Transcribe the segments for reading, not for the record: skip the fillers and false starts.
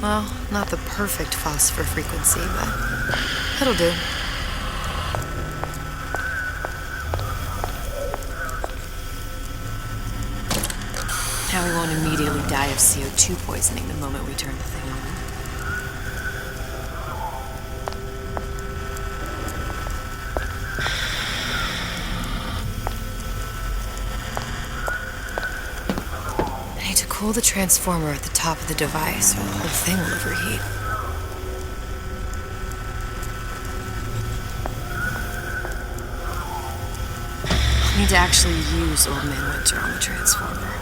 Well, not the perfect phosphor frequency, but it'll do. Now we won't immediately die of CO2 poisoning the moment we turn the thing on. I need to cool the transformer at the top of the device, or the whole thing will overheat. I'll need to actually use Old Man Winter on the transformer.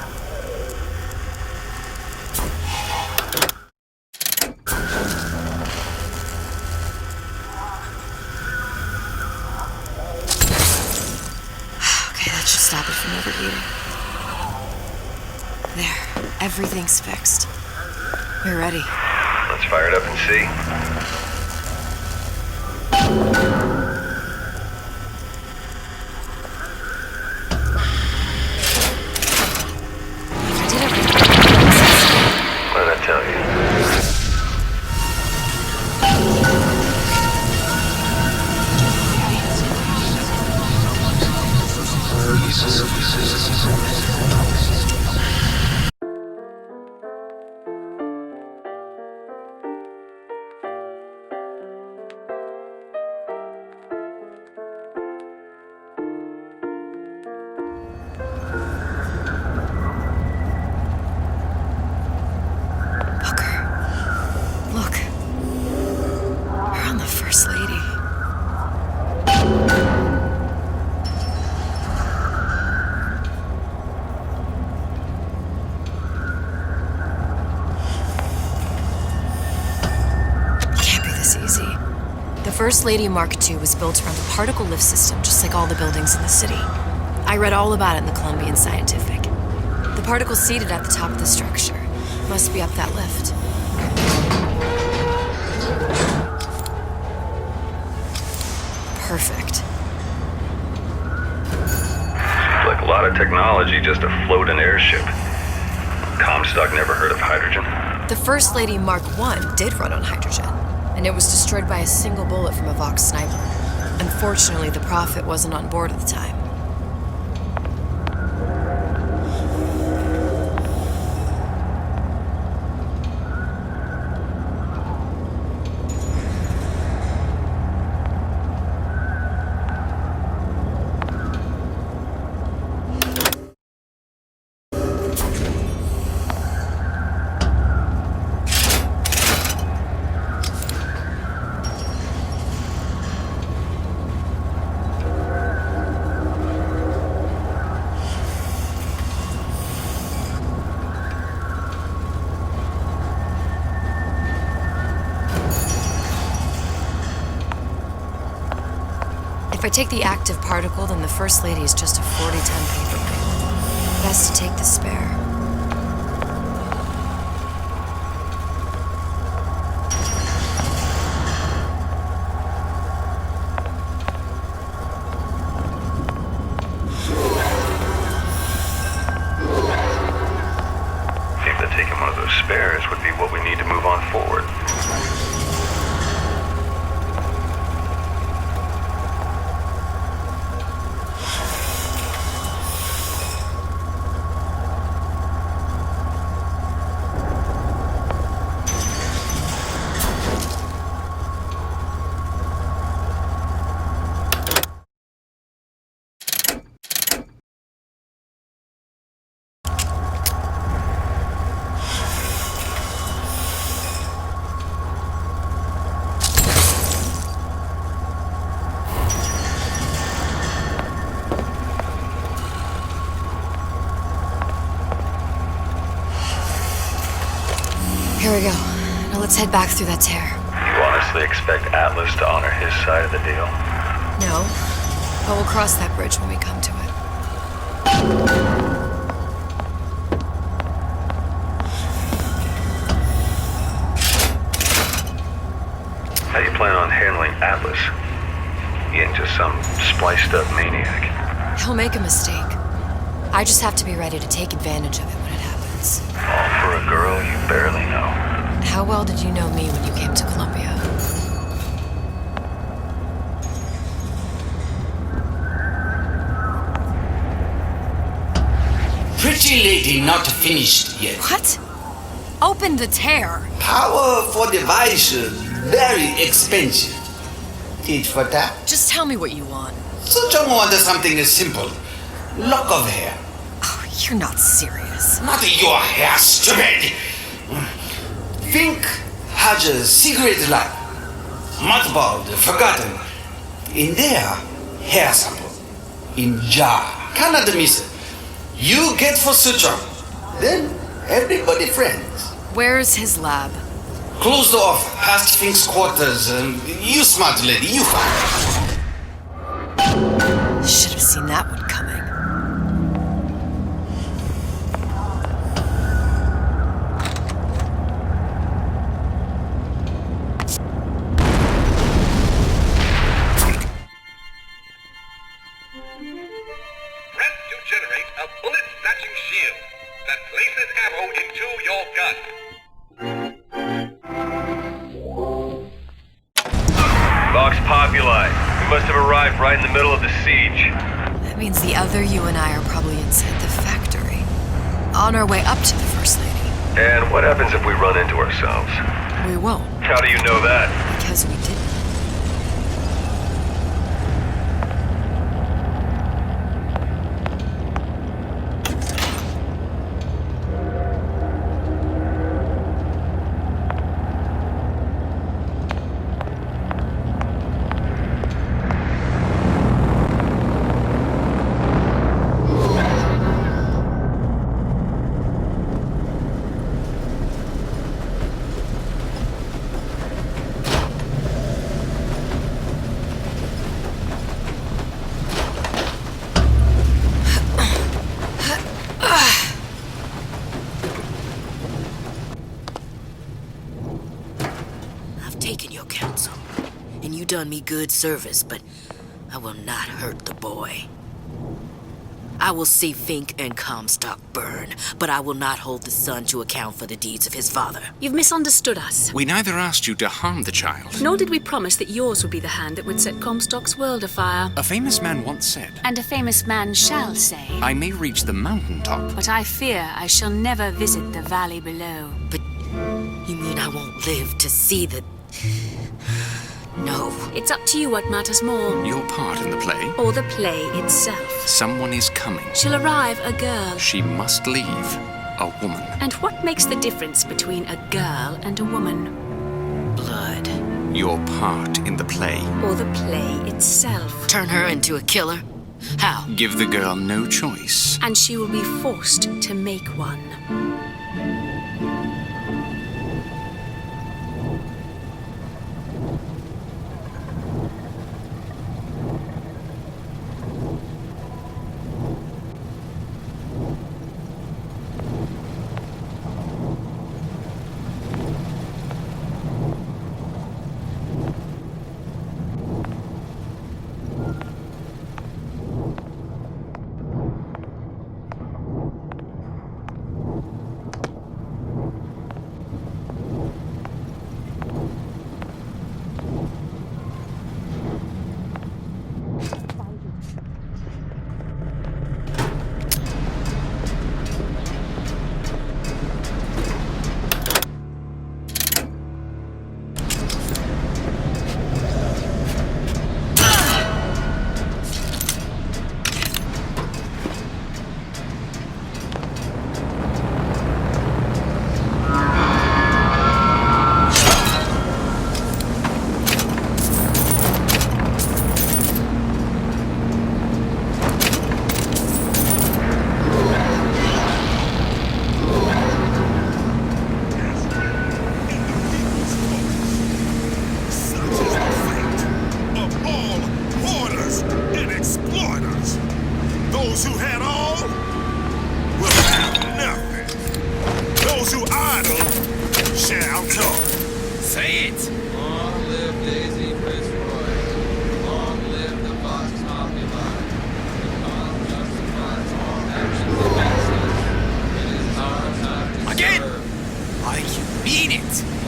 Stop it from overheating. There, everything's fixed. We're ready. Let's fire it up and see. I did everything. What did I tell you? Look. We're on the First Lady. Can't be this easy. The First Lady Mark II was built around a particle lift system just like all the buildings in the city. I read all about it in the Columbian Scientific. The particles seated at the top of the structure must be up that lift. Perfect. Seems like a lot of technology just to float an airship. Comstock never heard of hydrogen. The First Lady Mark I did run on hydrogen, and it was destroyed by a single bullet from a Vox sniper. Unfortunately, the Prophet wasn't on board at the time. If I take the active particle, then the First Lady is just a 40-ton paperweight. Best to take the spare. Think that taking one of those spares would be what we need to move on forward. Here we go. Now let's head back through that tear. You honestly expect Atlas to honor his side of the deal? No, but we'll cross that bridge when we come to it. How you plan on handling Atlas? He ain't just some spliced-up maniac. He'll make a mistake. I just have to be ready to take advantage of it when it happens. All for a girl you barely know. How well did you know me when you came to Columbia? Pretty lady not finished yet. What? Open the tear. Power for device very expensive. Tit for tat. Just tell me what you want. Suchong wants something simple. Lock of hair. Oh, you're not serious. Not your hair, stupid. Fink has a secret lab. Mothballed, forgotten. In there, hair sample. In jar. Cannot miss it. You get for Suchong. Then everybody friends. Where's his lab? Closed off past Fink's quarters. You smart lady, you find. Should have seen that one coming. Press to generate a bullet-snatching shield that places ammo into your gun. Vox Populi. We must have arrived right in the middle of the siege. That means the other you and I are probably inside the factory. On our way up to the First Lady. And what happens if we run into ourselves? We won't, How do you know that? because we didn't. Taken your counsel, and you done me good service, but I will not hurt the boy. I will see Fink and Comstock burn, but I will not hold the son to account for the deeds of his father. You've misunderstood us. We neither asked you to harm the child. Nor did we promise that yours would be the hand that would set Comstock's world afire. A famous man once said, And a famous man shall say, I may reach the mountaintop. but I fear I shall never visit the valley below. But you mean I won't live to see the... No. It's up to you what matters more. Your part in the play? Or the play itself. Someone is coming. She'll arrive a girl. She must leave. A woman. And what makes the difference between a girl and a woman? Blood. Your part in the play. Or the play itself. Turn her into a killer? How? Give the girl no choice. And she will be forced to make one. Those who had all will have nothing. Those who idle shall talk. Say it! Long live Daisy Fitzroy. Long live the Vox Populi. The cause justifies all actions against us. It is our time to Again! serve. I mean it!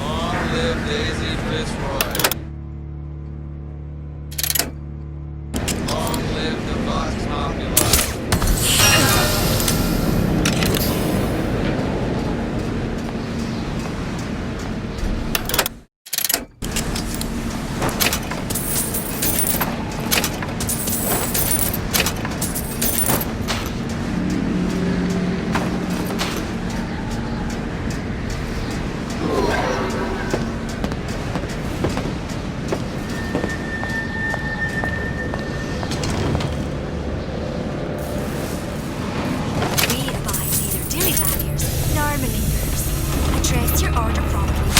addressed your order properly.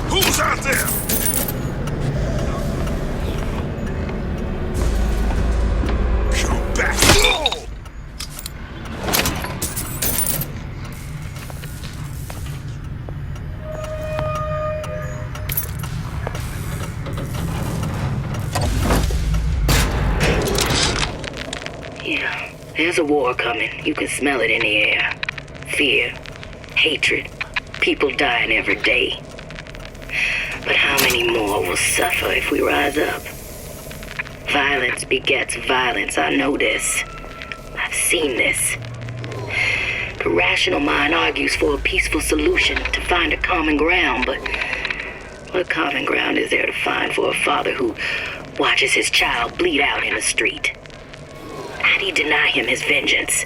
Who's out there? Come back. Yeah, there's a war coming. You can smell it in the air. Fear, hatred, people dying every day. But how many more will suffer if we rise up? Violence begets violence, I know this. I've seen this. The rational mind argues for a peaceful solution to find a common ground, but what common ground is there to find for a father who watches his child bleed out in the street? How do you deny him his vengeance?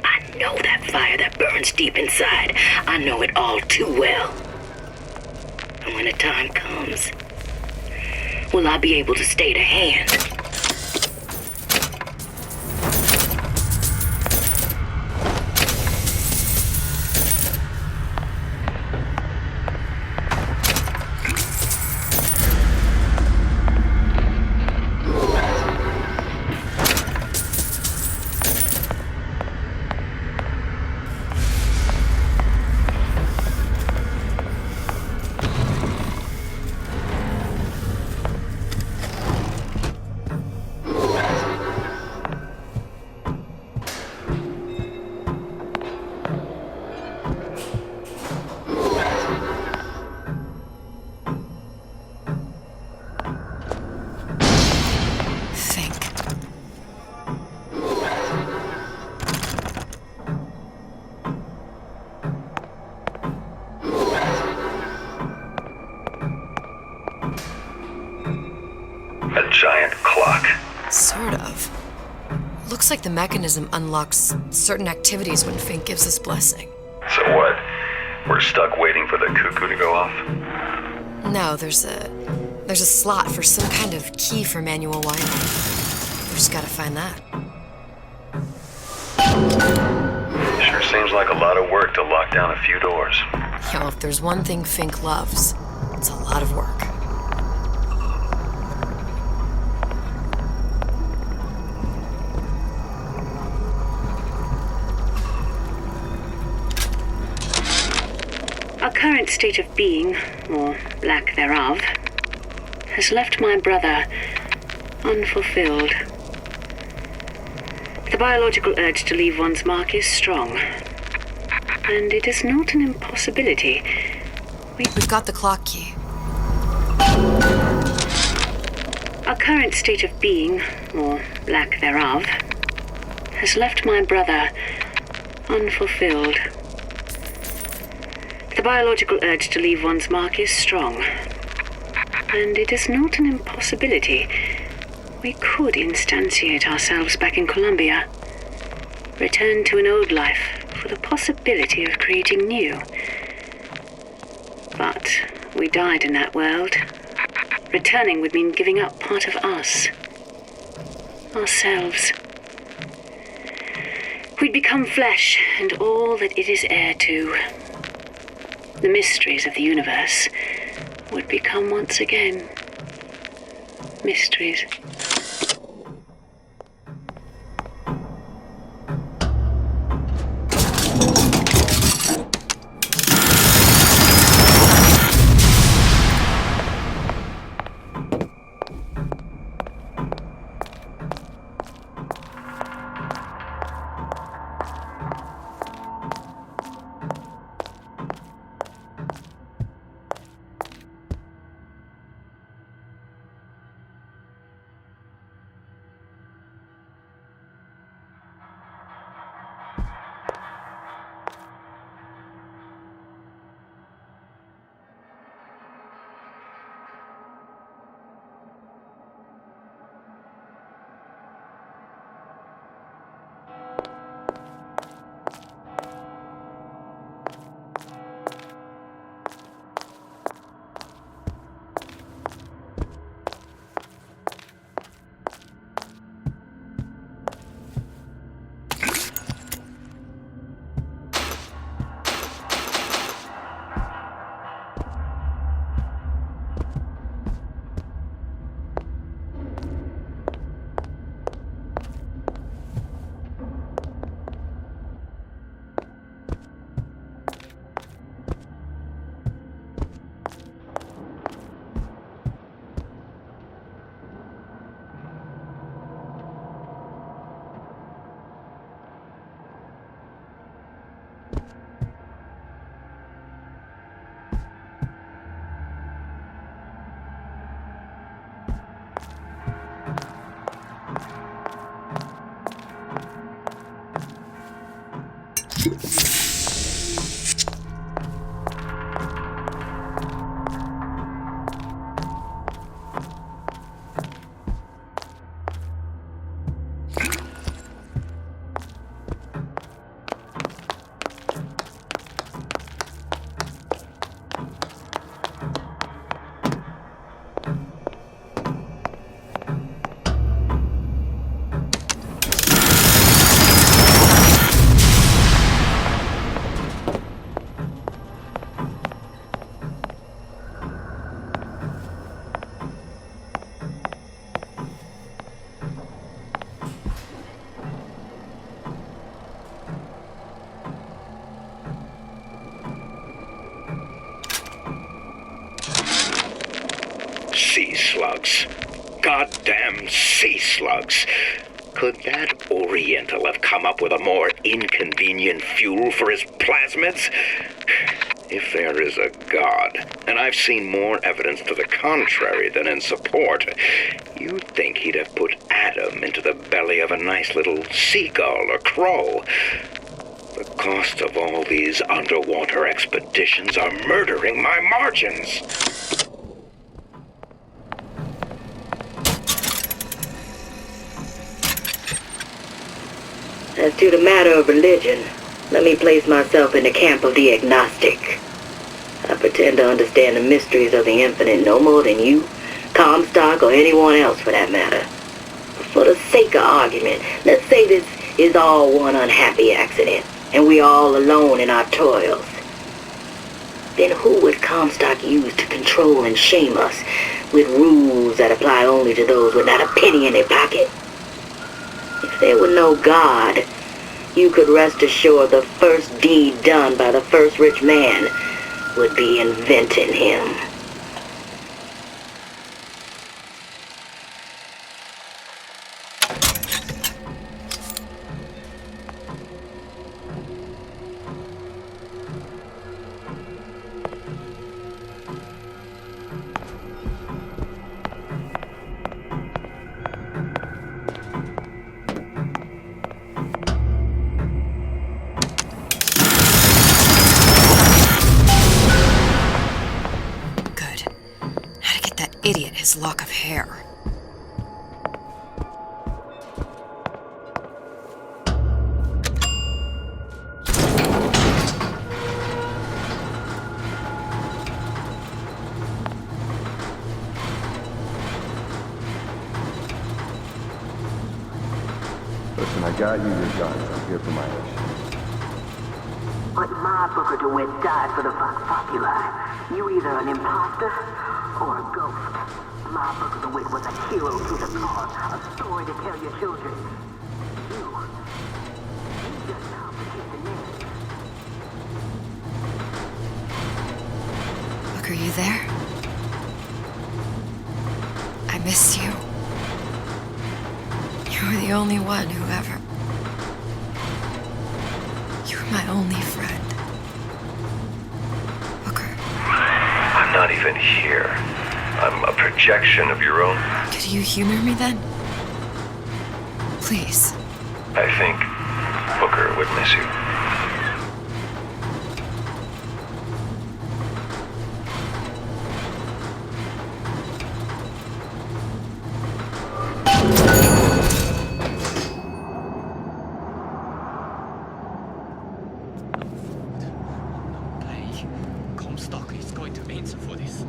I know that fire that burns deep inside. I know it all too well. And when the time comes, will I be able to stay the hand? A giant clock. Sort of. Looks like the mechanism unlocks certain activities when Fink gives his blessing. So what? We're stuck waiting for the cuckoo to go off? No, there's a slot for some kind of key for manual wiring. We just gotta find that. Sure seems like a lot of work to lock down a few doors. Yo, if there's one thing Fink loves, it's a lot of work. Our current state of being, or lack thereof, has left my brother unfulfilled. The biological urge to leave one's mark is strong, and it is not an impossibility. We've got the clock key. Our current state of being, or lack thereof, has left my brother unfulfilled. The biological urge to leave one's mark is strong, and it is not an impossibility. We could instantiate ourselves back in Columbia, return to an old life for the possibility of creating new. But we died in that world. Returning would mean giving up part of us, ourselves. We'd become flesh and all that it is heir to. The mysteries of the universe would become once again mysteries. Sea slugs. Goddamn sea slugs. Could that Oriental have come up with a more inconvenient fuel for his plasmids? If there is a God, and I've seen more evidence to the contrary than in support, you'd think he'd have put Adam into the belly of a nice little seagull or crow. The cost of all these underwater expeditions are murdering my margins. As to the matter of religion, let me place myself in the camp of the agnostic. I pretend to understand the mysteries of the infinite no more than you, Comstock, or anyone else for that matter. But for the sake of argument, let's say this is all one unhappy accident, and we're all alone in our toils. Then who would Comstock use to control and shame us with rules that apply only to those with not a penny in their pocket? If there were no God, you could rest assured the first deed done by the first rich man would be inventing him. Idiot, his lock of hair. Listen, I got you your guns. I'm here for my mission. But my Booker DeWitt died for the Vox Populi. You either an imposter or a ghost. My Booker DeWitt was a hero to the cause, a story to tell your children. You just complicate the narrative. Look, are you there? I miss you. You were the only one who ever... You were my only friend. Booker. I'm not even here. I'm a projection of your own. Could you humor me then? Please. I think Booker would miss you. Comstock is going to answer for this.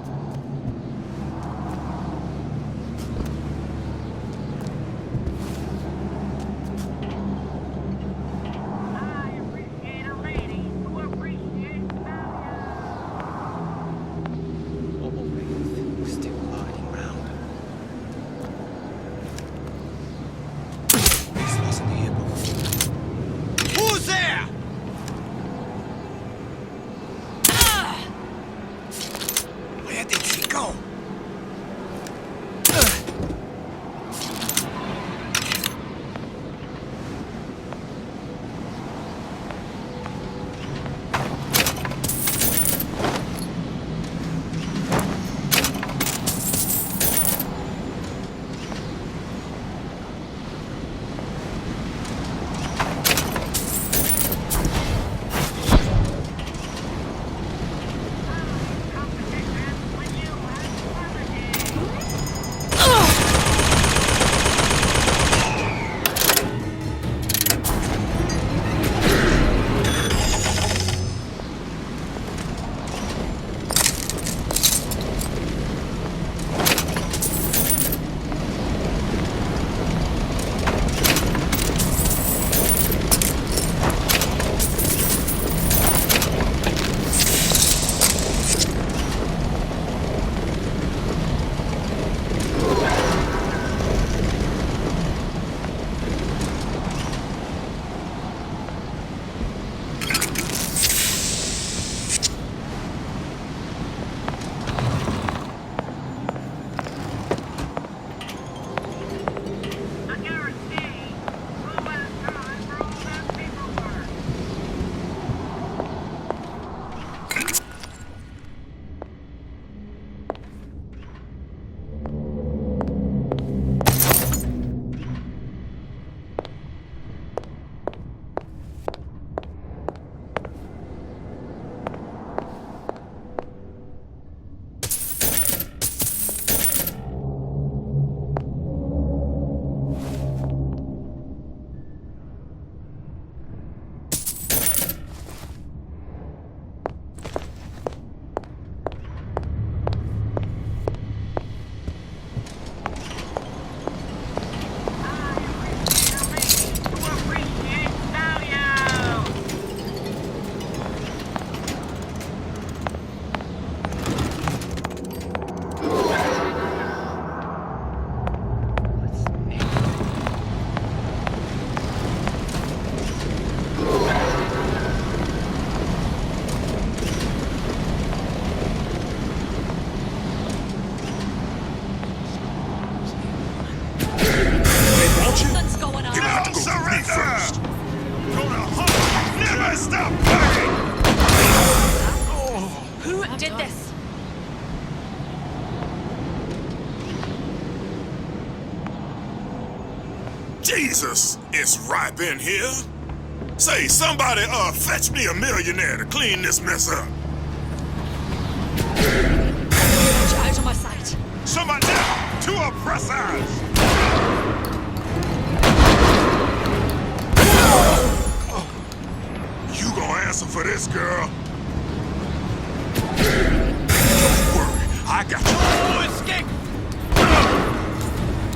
Jesus, it's ripe in here. Say, somebody, fetch me a millionaire to clean this mess up. Out of my sight. Somebody, two oppressors! You gonna answer for this, girl? Don't worry, I got you. Oh, escape!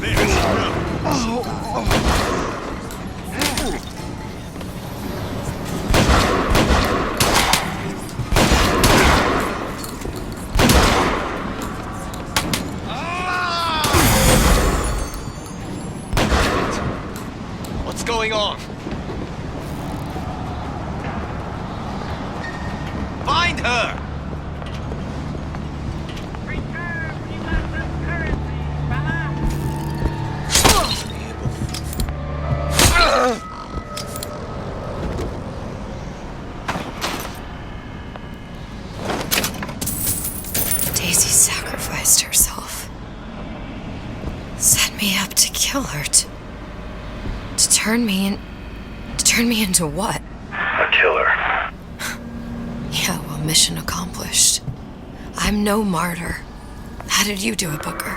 There's What's going on? Find her! Daisy sacrificed herself. Set me up to kill her. To turn me into what? A killer. Yeah, well, mission accomplished. I'm no martyr. How did you do it, Booker?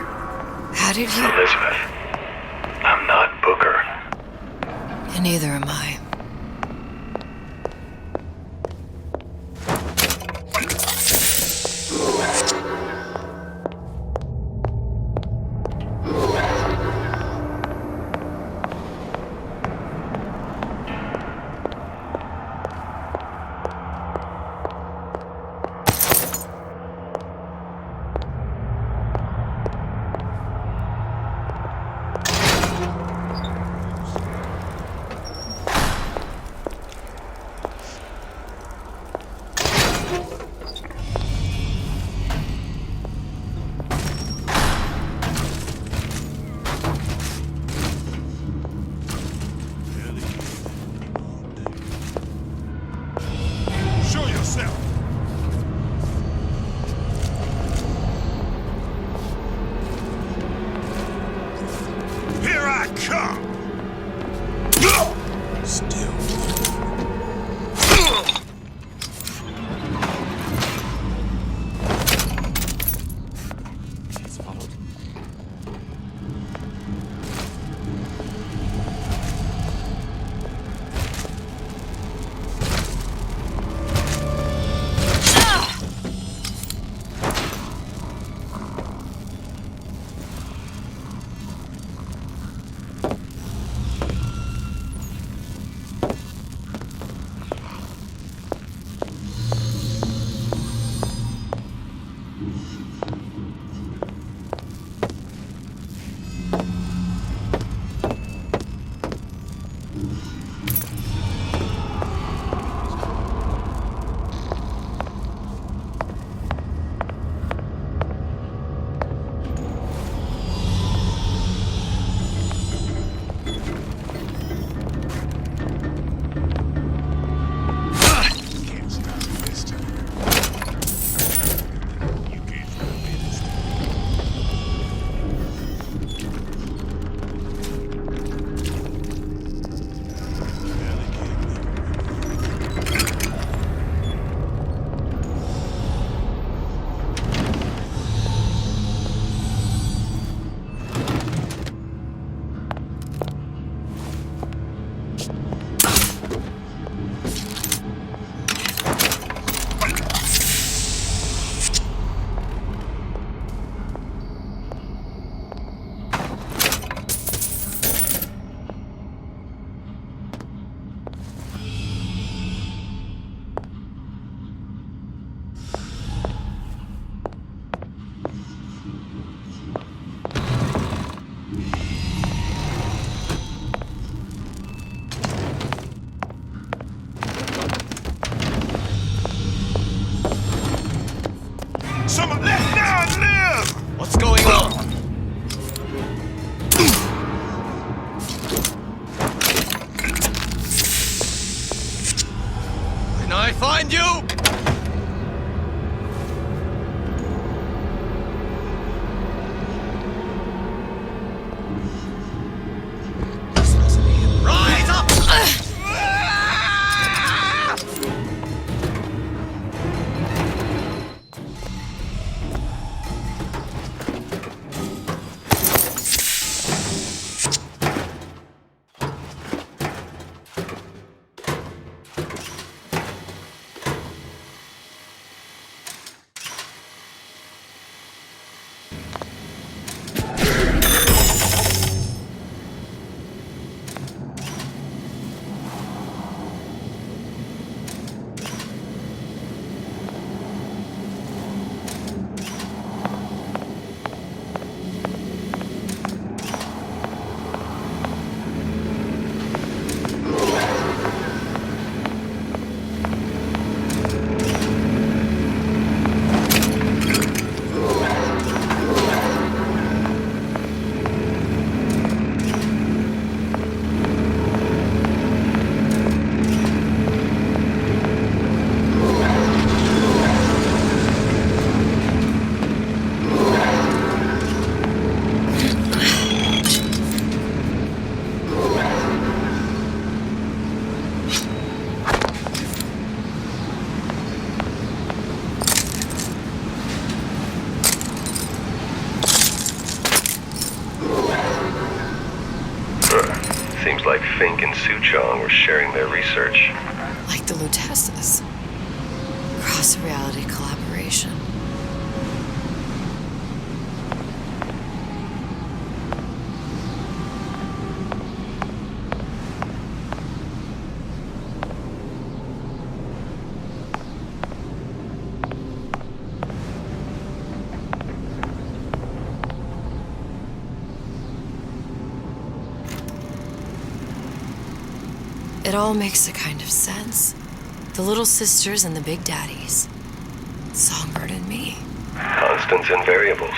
How did you... Elizabeth, I'm not Booker. And neither am I. Show yourself. Here I come. Still. He's followed. Someone let down live! What's going on? Can I find you? Fink and Suchong were sharing their research. Like the Lutesses. Cross-reality collaboration. It all makes a kind of sense. The little sisters and the big daddies. Songbird and me. Constants and variables.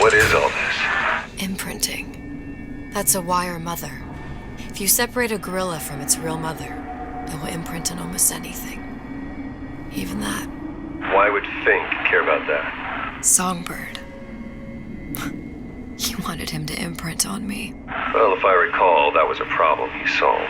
What is all this? Imprinting. That's a wire mother. If you separate a gorilla from its real mother, it will imprint on almost anything. Even that. Why would Fink care about that? Songbird. He wanted him to imprint on me. Well, if I recall, that was a problem he solved.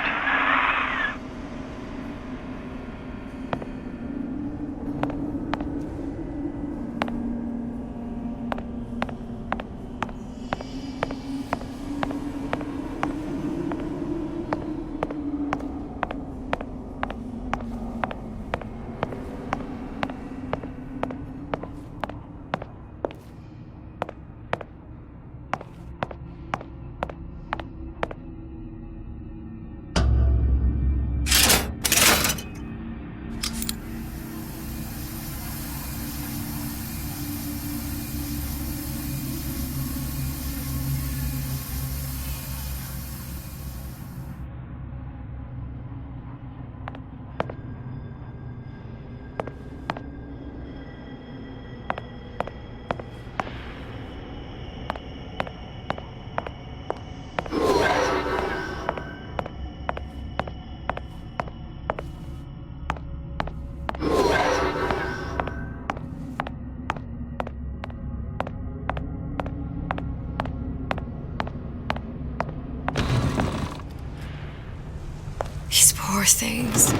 These poor things.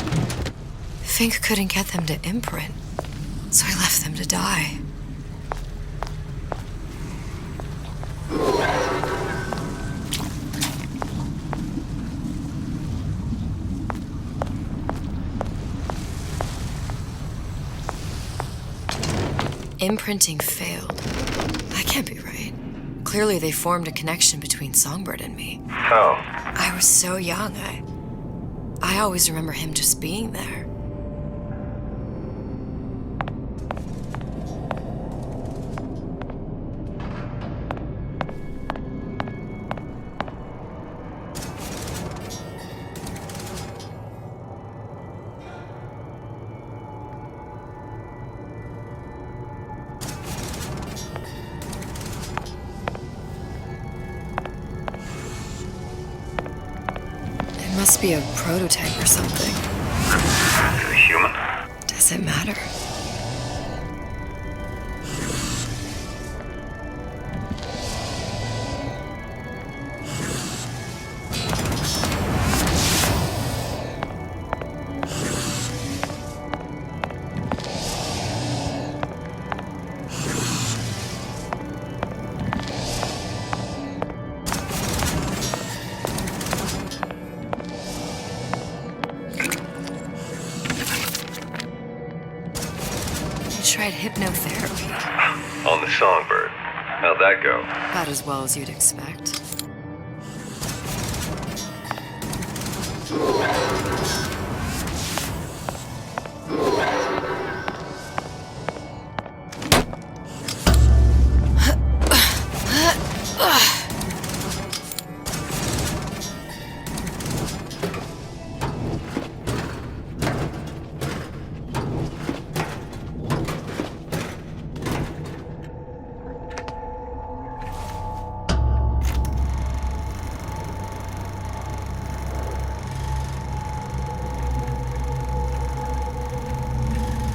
Fink couldn't get them to imprint, so I left them to die. Imprinting failed. That can't be right. Clearly they formed a connection between Songbird and me. How? I was so young, I always remember him just being there. Must be a prototype or something. Is it human? Does it matter? tried hypnotherapy. On the Songbird. How'd that go? About as well as you'd expect.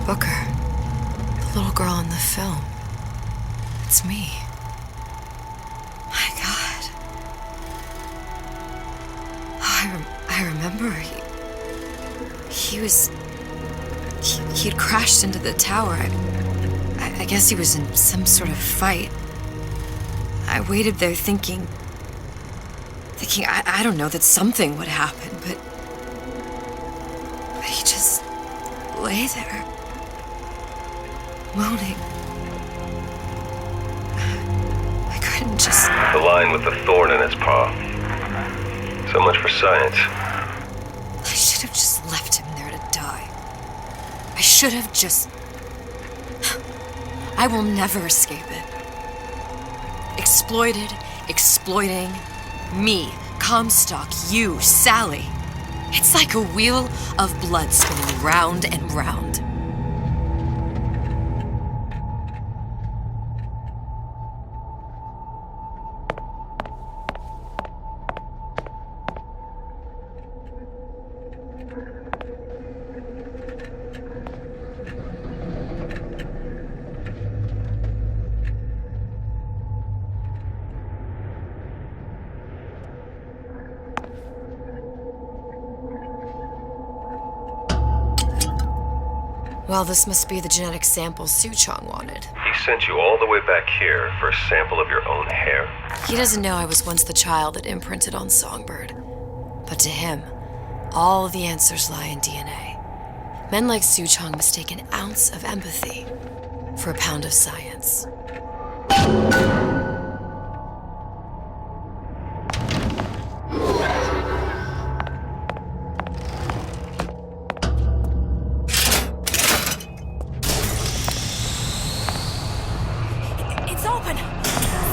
Booker, the little girl in the film. It's me. My God. Oh, I remember. He'd crashed into the tower. I guess he was in some sort of fight. I waited there thinking, I don't know, that something would happen, but he just lay there. Moaning. I couldn't just... The lion with the thorn in its paw. So much for science. I should have just left him there to die. I should have just... I will never escape it. Exploited, exploiting. Me, Comstock, you, Sally. It's like a wheel of blood spinning round and round. Well, this must be the genetic sample Suchong wanted. He sent you all the way back here for a sample of your own hair? He doesn't know I was once the child that imprinted on Songbird. But to him, all the answers lie in DNA. Men like Suchong mistake an ounce of empathy for a pound of science.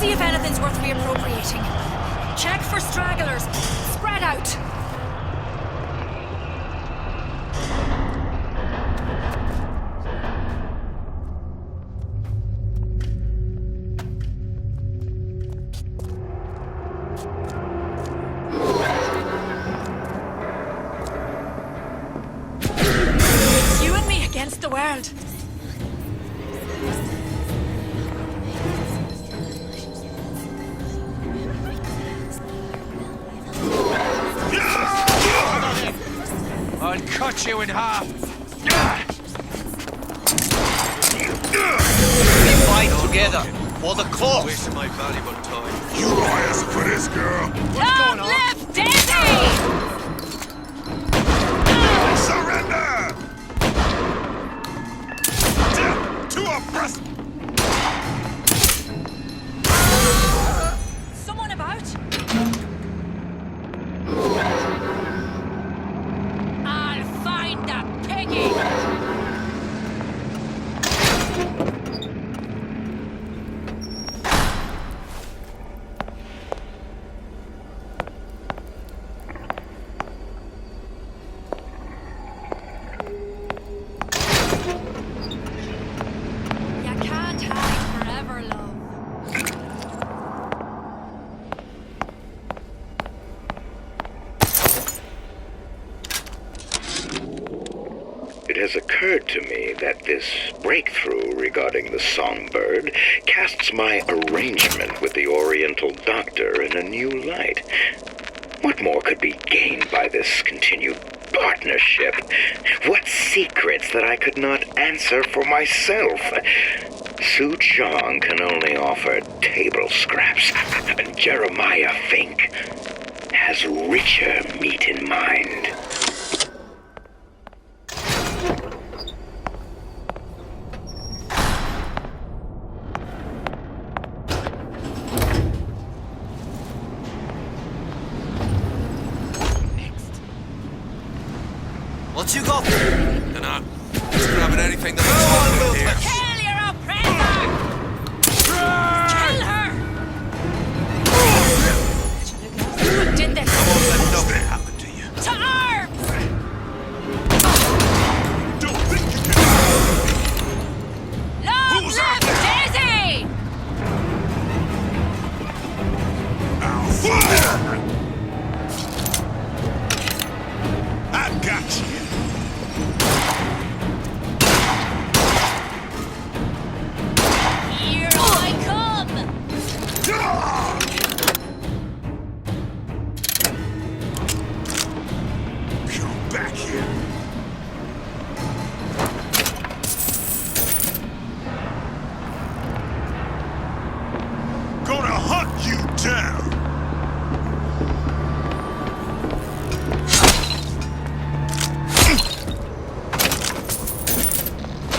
See if anything's worth reappropriating. Check for stragglers. Spread out. It's you and me against the world. I'll cut you in half. We fight together for the cause. Wasting my valuable time. You asked for this, girl. Long live Daisy! Surrender! Death to oppressor! Someone about? I'll find that piggy! You can't hide forever, love. It has occurred to me that this breakthrough regarding the Songbird casts my arrangement with the Oriental Doctor in a new light. What more could be gained by this continued partnership? What secrets that I could not answer for myself? Suchong can only offer table scraps, and Jeremiah Fink has richer meat in mind. What you got? Dunno. Just grabbing anything that no one will touch. Kill your oppressor! Kill her! Who did this? I won't let nothing happen to you. To arms! Don't think you can. Long Who's live out Daisy! I'll fire! I got you. Here I come! Come back here. Gonna hunt you down.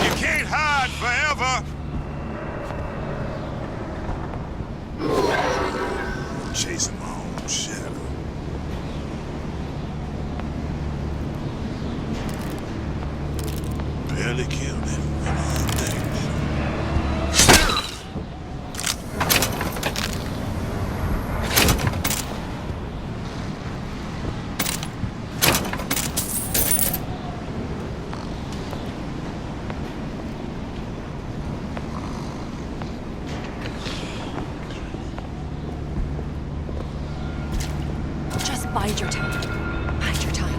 You can't hide forever. Chasing my own shadow. Barely killed anyone on things. Just bide your time. Bide your time.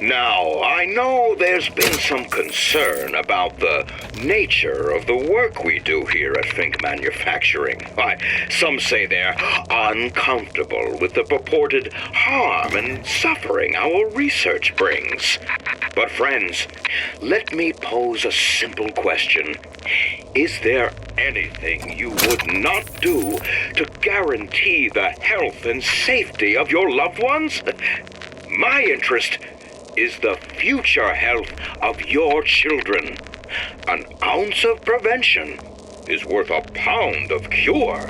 Now, I know there's been some concern about the nature of the work we do here at Fink Manufacturing. Why, some say they're uncomfortable with the purported harm and suffering our research brings. But friends, let me pose a simple question. Is there anything you would not do to guarantee the health and safety of your loved ones? My interest is the future health of your children. An ounce of prevention is worth a pound of cure.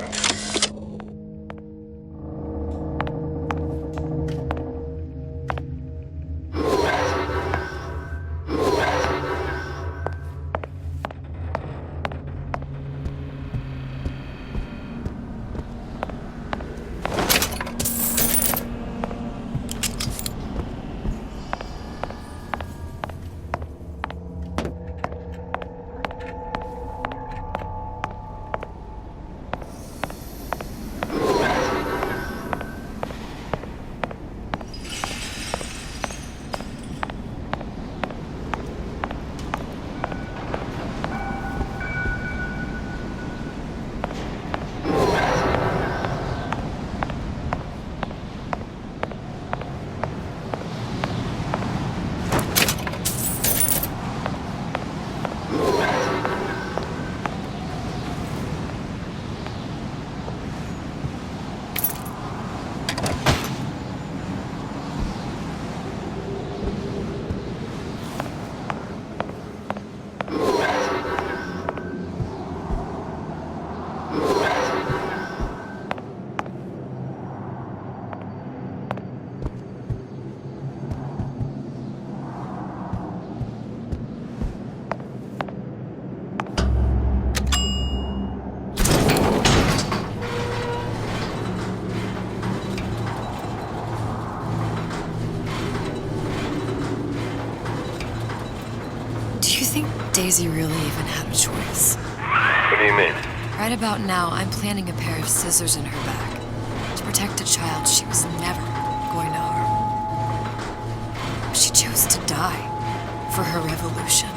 Do you think Daisy really even had a choice? do you mean? Right about now, I'm planting a pair of scissors in her back to protect a child she was never going to harm. She chose to die for her revolution.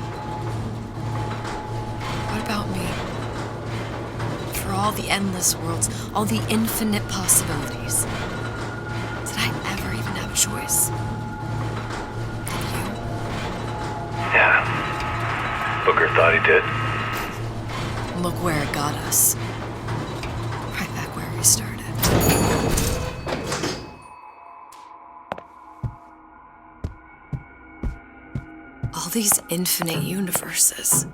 What about me? For all the endless worlds, all the infinite possibilities. Did I ever even have a choice? Did you? Yeah. Booker thought he did. Look where it got us. Right back where we started. All these infinite universes.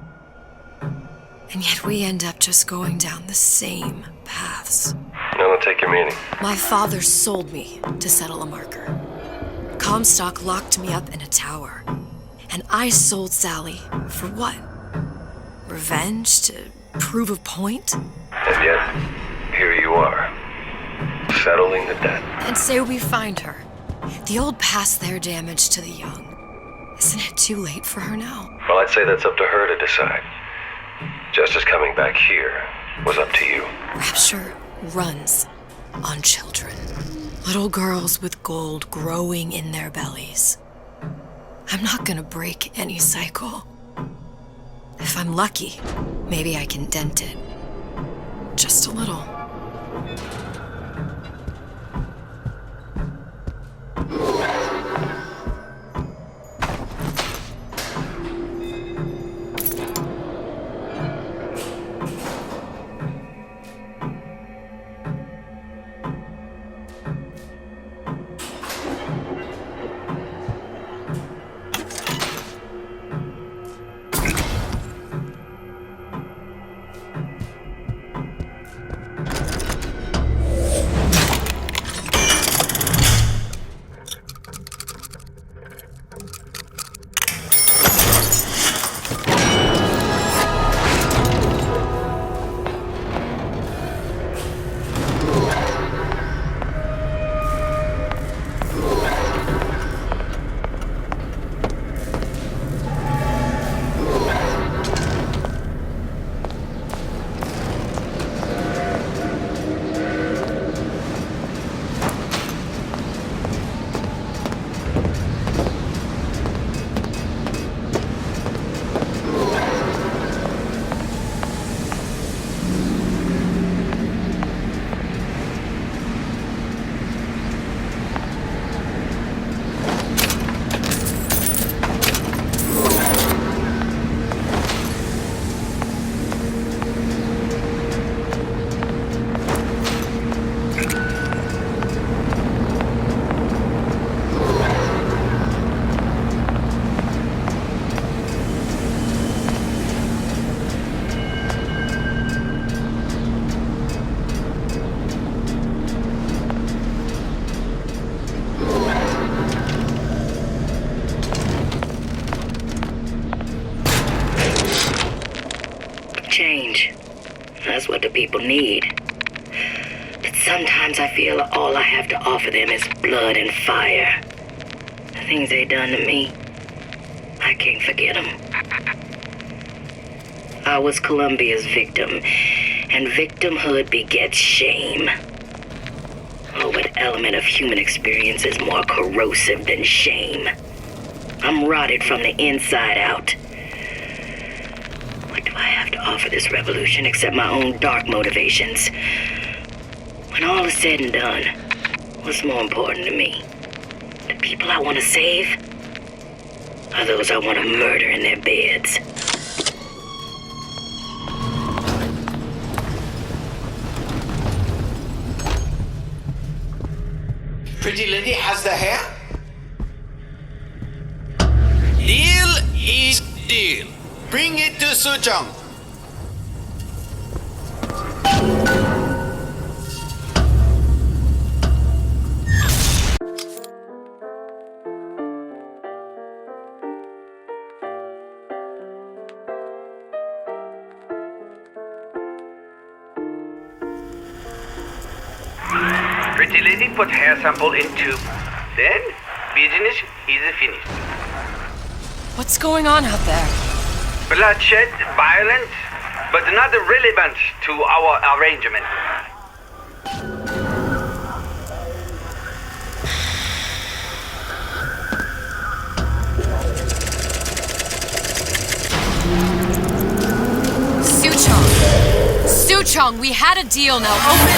And yet we end up just going down the same paths. I don't take your meaning. My father sold me to settle a marker. Comstock locked me up in a tower. And I sold Sally for what? Revenge? To prove a point? And yet, here you are, settling the debt. And say we find her. The old past their damage to the young. Isn't it too late for her now? Well, I'd say that's up to her to decide. Justice coming back here was up to you. Rapture runs on children. Little girls with gold growing in their bellies. I'm not gonna break any cycle. If I'm lucky, maybe I can dent it. Just a little. Change. That's what the people need. But sometimes I feel all I have to offer them is blood and fire. The things they done to me, I can't forget them. I was Columbia's victim, and victimhood begets shame. Oh, what element of human experience is more corrosive than shame? I'm rotted from the inside out. What do I have to offer this revolution except my own dark motivations? When all is said and done, what's more important to me? The people I want to save? Or those I want to murder in their beds? Pretty lady has the hair? Deal is deal. Bring it to Sujong. Pretty lady put hair sample in tube. Then, business is finished. What's going on out there? Bloodshed, violence, but not relevant to our arrangement. Suchong, we had a deal, now open.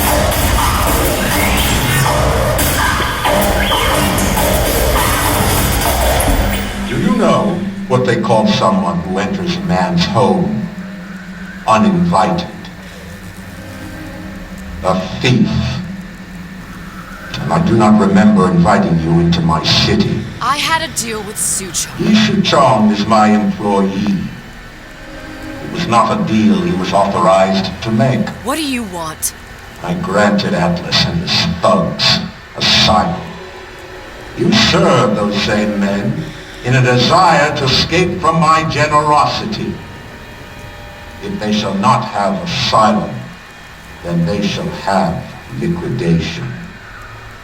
Do you know what they call someone who enters a man's home uninvited? A thief. And I do not remember inviting you into my city. I had a deal with Suchong. Suchong is my employee. It was not a deal he was authorized to make. What do you want? I granted Atlas and his thugs asylum. You serve those same men in a desire to escape from my generosity. If they shall not have asylum, then they shall have liquidation.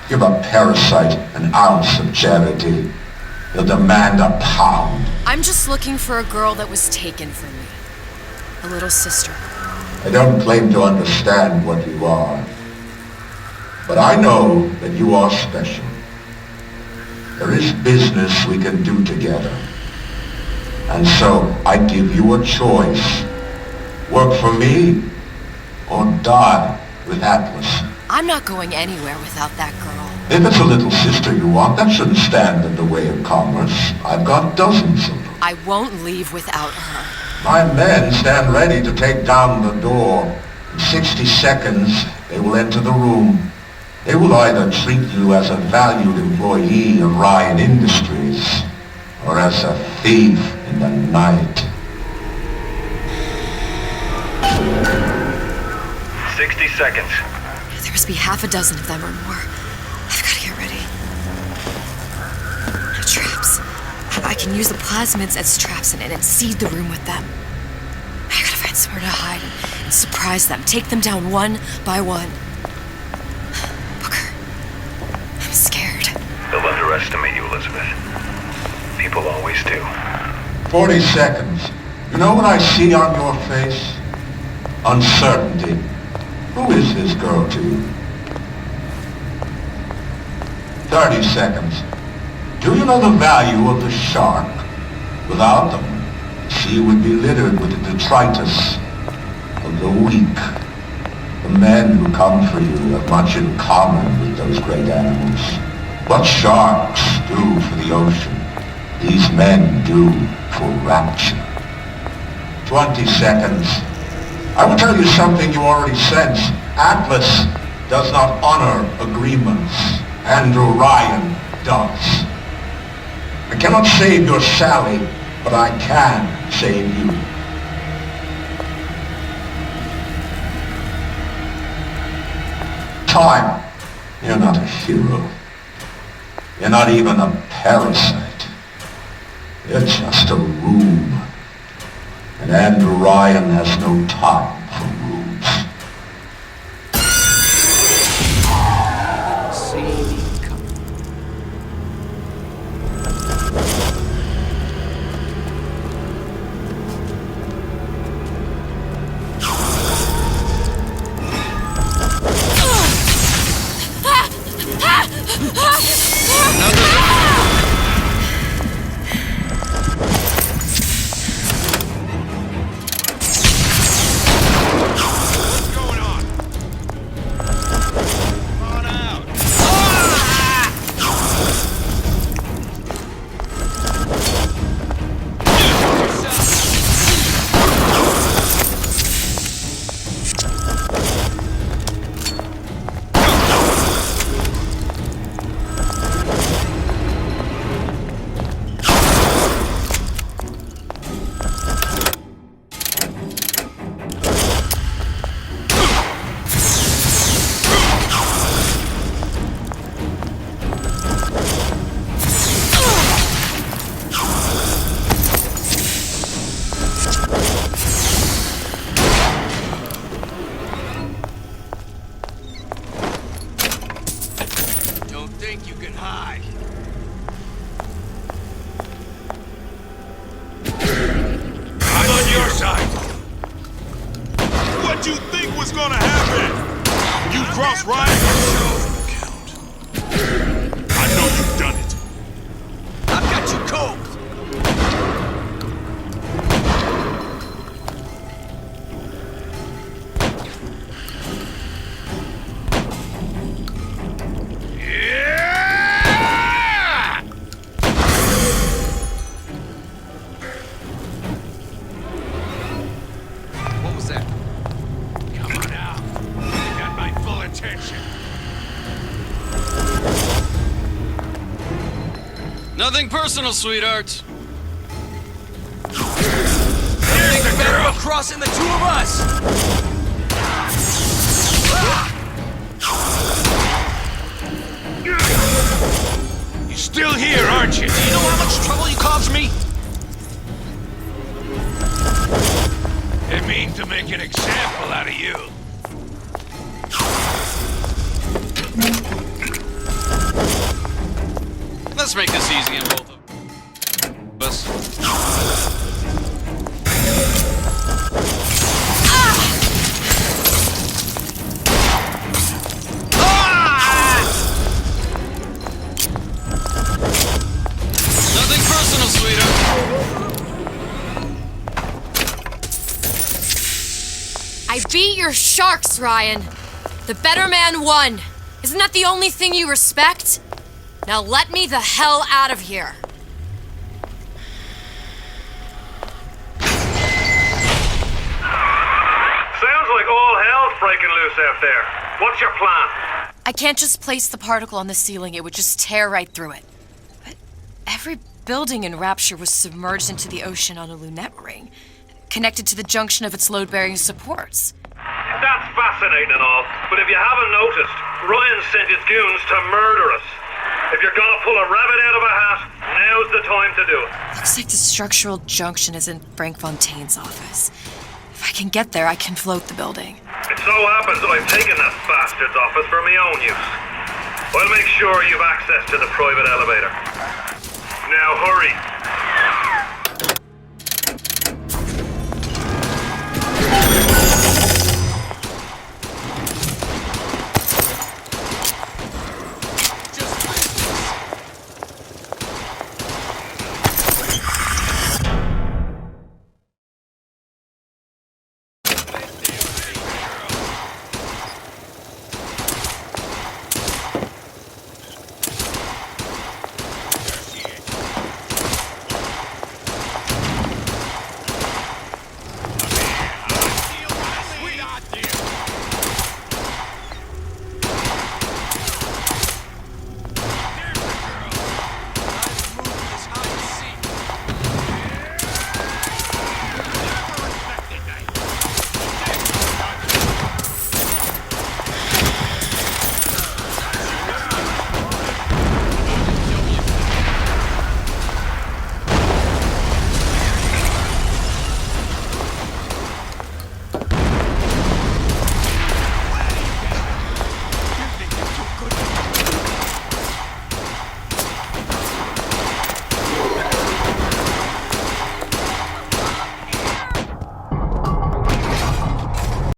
Give a parasite an ounce of charity. He'll demand a pound. I'm just looking for a girl that was taken from me. A little sister. I don't claim to understand what you are, but I know that you are special. There is business we can do together. And so I give you a choice. Work for me or die with Atlas. I'm not going anywhere without that girl. If it's a little sister you want, that shouldn't stand in the way of commerce. I've got dozens of them. I won't leave without her. My men stand ready to take down the door. In 60 seconds, they will enter the room. They will either treat you as a valued employee of Ryan Industries, or as a thief in the night. 60 seconds. There must be half a dozen of them or more. I've got to get ready. Traps. I can use the plasmids as traps and seed the room with them. I gotta find somewhere to hide and surprise them. Take them down one by one. Booker, I'm scared. They'll underestimate you, Elizabeth. People always do. 40 seconds. You know what I see on your face? Uncertainty. Who is this girl to you? 30 seconds. Do you know the value of the shark? Without them, the sea would be littered with the detritus of the weak. The men who come for you have much in common with those great animals. What sharks do for the ocean, these men do for rapture. 20 seconds. I will tell you something you already sense. Atlas does not honor agreements. Andrew Ryan does. I cannot save your Sally, but I can save you. Time. You're not a hero. You're not even a parasite. You're just a room. And Andrew Ryan has no time for rooms. What you think was gonna happen? You cross Ryan? I know you've done it. I've got you cold. What was that? Come on out. You got my full attention. Nothing personal, sweetheart. Here's the better of crossing the two of us. You're still here, aren't you? Do you know how much trouble you caused me? They mean to make an example out of you. Let's make this easy on both of us. Nothing personal, sweetheart. I beat your sharks, Ryan. The better man won. Isn't that the only thing you respect? Now let me the hell out of here. Sounds like all hell's breaking loose out there. What's your plan? I can't just place the particle on the ceiling. It would just tear right through it. But every building in Rapture was submerged into the ocean on a lunette ring, connected to the junction of its load-bearing supports. That's fascinating and all, but if you haven't noticed, Ryan sent his goons to murder us. If you're gonna pull a rabbit out of a hat, now's the time to do it. Looks like the structural junction is in Frank Fontaine's office. If I can get there, I can float the building. It so happens that I've taken that bastard's office for my own use. I'll make sure you've access to the private elevator. Now hurry.